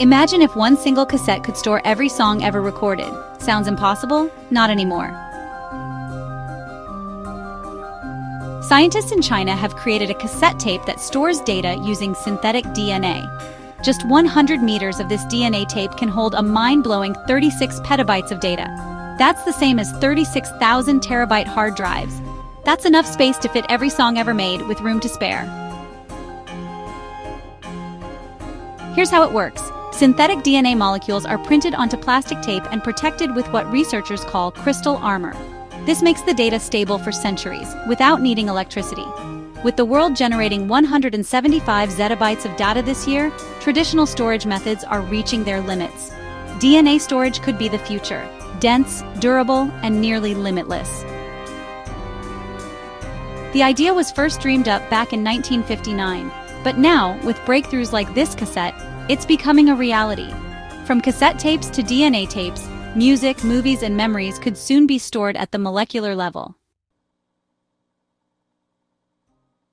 Imagine if one single cassette could store every song ever recorded. Sounds impossible? Not anymore. Scientists in China have created a cassette tape that stores data using synthetic DNA. Just 100 meters of this DNA tape can hold a mind-blowing 36 petabytes of data. That's the same as 36,000 terabyte hard drives. That's enough space to fit every song ever made with room to spare. Here's how it works. Synthetic DNA molecules are printed onto plastic tape and protected with what researchers call crystal armor. This makes the data stable for centuries, without needing electricity. With the world generating 175 zettabytes of data this year, traditional storage methods are reaching their limits. DNA storage could be the future, dense, durable, and nearly limitless. The idea was first dreamed up back in 1959, but now, with breakthroughs like this cassette, it's becoming a reality. From cassette tapes to DNA tapes, music, movies, and memories could soon be stored at the molecular level.